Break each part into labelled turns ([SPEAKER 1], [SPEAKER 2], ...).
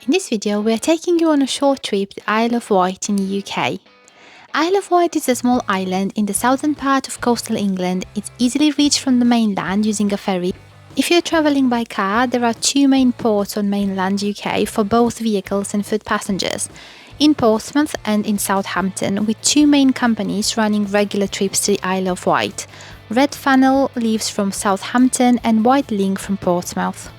[SPEAKER 1] In this video, we are taking you on a short trip to Isle of Wight in the UK. Isle of Wight is a small island in the southern part of coastal England. It's easily reached from the mainland using a ferry. If you're travelling by car, there are two main ports on mainland UK for both vehicles and foot passengers, in Portsmouth and in Southampton, with two main companies running regular trips to the Isle of Wight. Red Funnel leaves from Southampton and White Link from Portsmouth.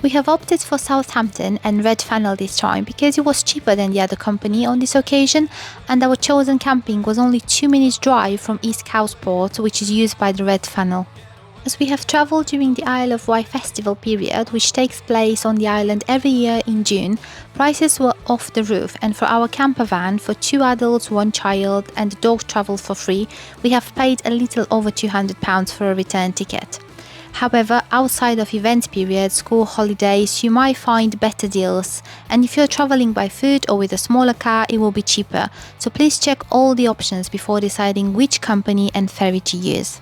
[SPEAKER 1] We have opted for Southampton and Red Funnel this time because it was cheaper than the other company on this occasion, and our chosen camping was only 2 minutes drive from East Cowsport, which is used by the Red Funnel. As we have travelled during the Isle of Wight Festival period, which takes place on the island every year in June, prices were off the roof, and for our camper van for 2 adults, 1 child and the dog travel for free, we have paid a little over £200 for a return ticket. However, outside of event periods, school holidays, you might find better deals, and if you're travelling by foot or with a smaller car, it will be cheaper, so please check all the options before deciding which company and ferry to use.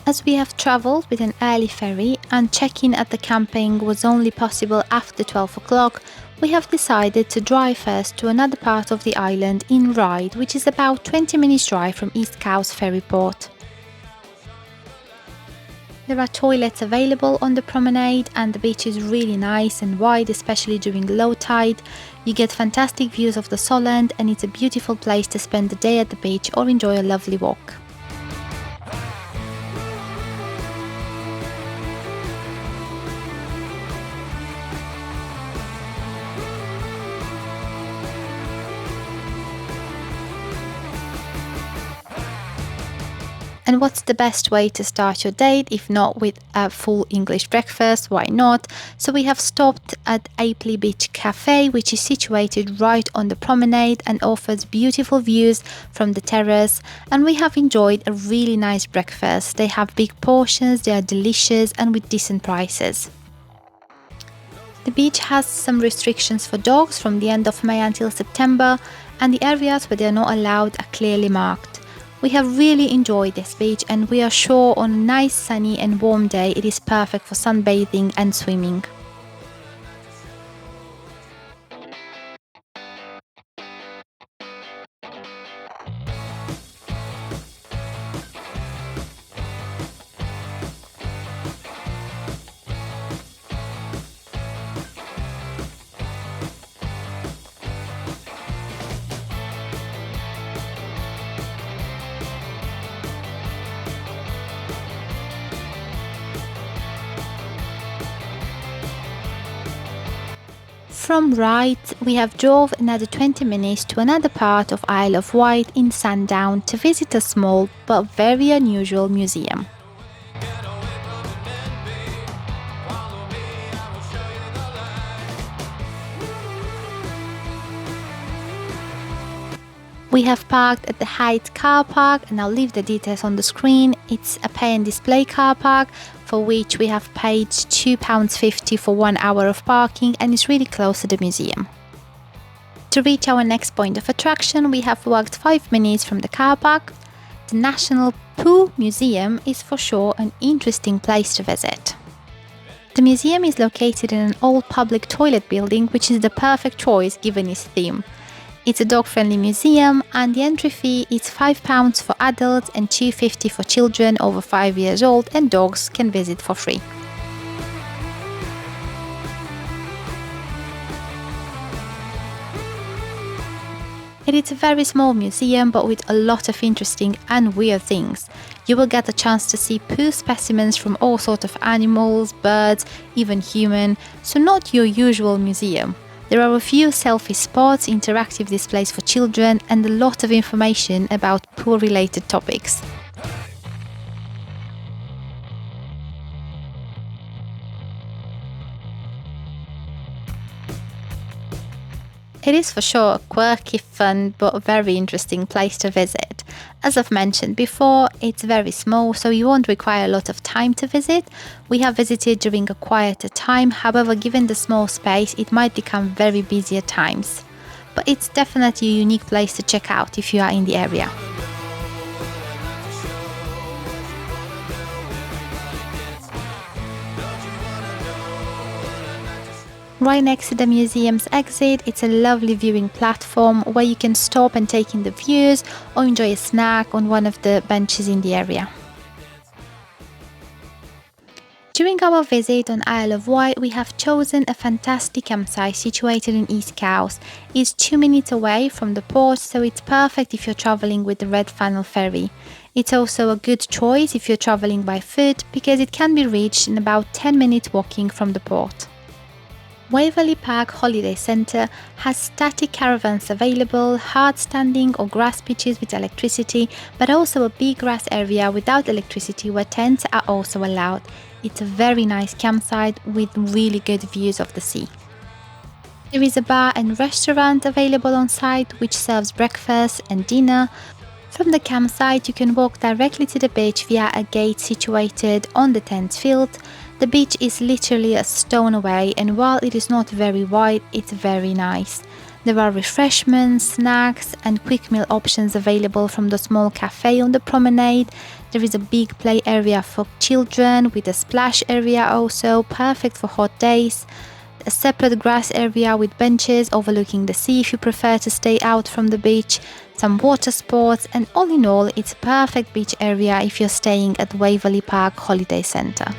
[SPEAKER 1] As we have travelled with an early ferry and check-in at the camping was only possible after 12 o'clock, we have decided to drive first to another part of the island in Ryde, which is about 20 minutes drive from East Cowes ferry port. There are toilets available on the promenade, and the beach is really nice and wide, especially during low tide. You get fantastic views of the Solent, and it's a beautiful place to spend the day at the beach or enjoy a lovely walk. And what's the best way to start your date if not with a full English breakfast? Why not? So we have stopped at Apley Beach Cafe, which is situated right on the promenade and offers beautiful views from the terrace, and we have enjoyed a really nice breakfast. They have big portions, they are delicious and with decent prices. The beach has some restrictions for dogs from the end of May until September, and the areas where they are not allowed are clearly marked. We have really enjoyed this beach, and we are sure on a nice sunny and warm day it is perfect for sunbathing and swimming. From Ryde, we have drove another 20 minutes to another part of Isle of Wight in Sandown to visit a small but very unusual museum. We have parked at the Hyde car park, and I'll leave the details on the screen. It's a pay and display car park for which we have paid £2.50 for 1 hour of parking, and it's really close to the museum. To reach our next point of attraction, we have walked 5 minutes from the car park. The National Poo Museum is for sure an interesting place to visit. The museum is located in an old public toilet building, which is the perfect choice given its theme. It's a dog-friendly museum, and the entry fee is £5 for adults and £2.50 for children over 5 years old, and dogs can visit for free. It is a very small museum, but with a lot of interesting and weird things. You will get a chance to see poo specimens from all sorts of animals, birds, even human, so not your usual museum. There are a few selfie spots, interactive displays for children, and a lot of information about poo-related topics. It is for sure a quirky, fun, but very interesting place to visit. As I've mentioned before, it's very small, so you won't require a lot of time to visit. We have visited during a quieter time, however, given the small space, it might become very busy at times. But it's definitely a unique place to check out if you are in the area. Right next to the museum's exit, it's a lovely viewing platform where you can stop and take in the views or enjoy a snack on one of the benches in the area. During our visit on Isle of Wight, we have chosen a fantastic campsite situated in East Cowes. It's 2 minutes away from the port, so it's perfect if you're travelling with the Red Funnel ferry. It's also a good choice if you're travelling by foot because it can be reached in about 10 minutes walking from the port. Waverley Park Holiday Centre has static caravans available, hard standing or grass pitches with electricity, but also a big grass area without electricity where tents are also allowed. It's a very nice campsite with really good views of the sea. There is a bar and restaurant available on site which serves breakfast and dinner. From the campsite you can walk directly to the beach via a gate situated on the tent field. The beach is literally a stone away, and while it is not very wide, it's very nice. There are refreshments, snacks and quick meal options available from the small cafe on the promenade. There is a big play area for children with a splash area also, perfect for hot days. A separate grass area with benches overlooking the sea if you prefer to stay out from the beach, some water sports, and all in all, it's a perfect beach area if you're staying at Waverley Park Holiday Centre.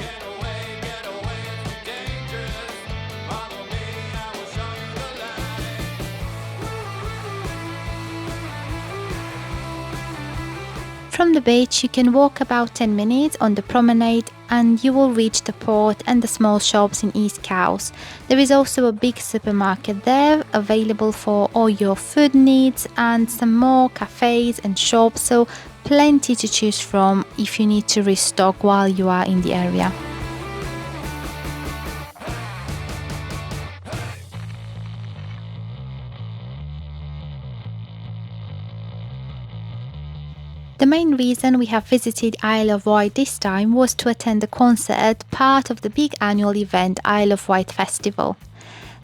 [SPEAKER 1] From the beach, you can walk about 10 minutes on the promenade and you will reach the port and the small shops in East Cowes. There is also a big supermarket there available for all your food needs and some more cafes and shops, so plenty to choose from if you need to restock while you are in the area. The main reason we have visited Isle of Wight this time was to attend a concert, part of the big annual event Isle of Wight Festival.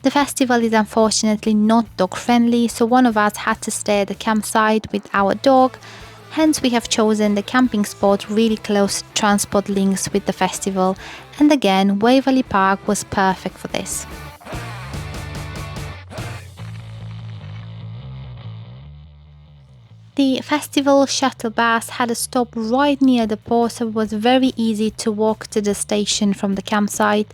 [SPEAKER 1] The festival is unfortunately not dog friendly, so one of us had to stay at the campsite with our dog, hence we have chosen the camping spot really close to transport links with the festival, and again Waverley Park was perfect for this. The festival shuttle bus had a stop right near the port, so it was very easy to walk to the station from the campsite.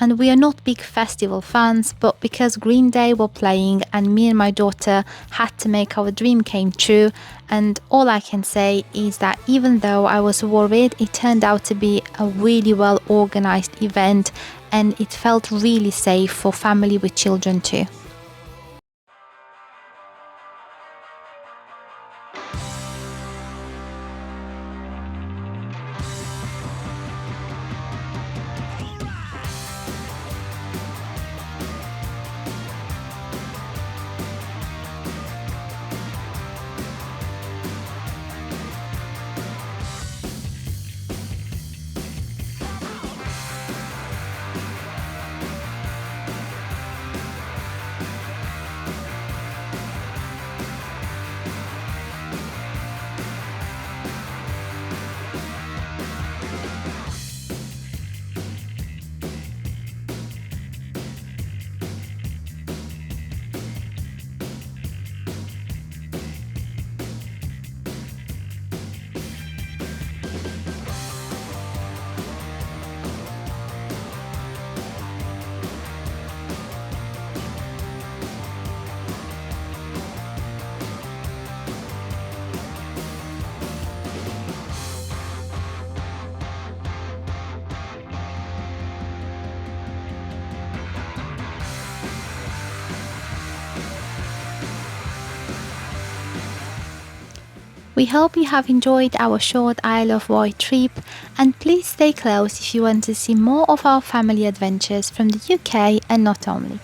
[SPEAKER 1] And we are not big festival fans, but because Green Day were playing and me and my daughter had to make our dream came true, and all I can say is that even though I was worried, it turned out to be a really well organized event and it felt really safe for family with children too. We hope you have enjoyed our short Isle of Wight trip, and please stay close if you want to see more of our family adventures from the UK and not only.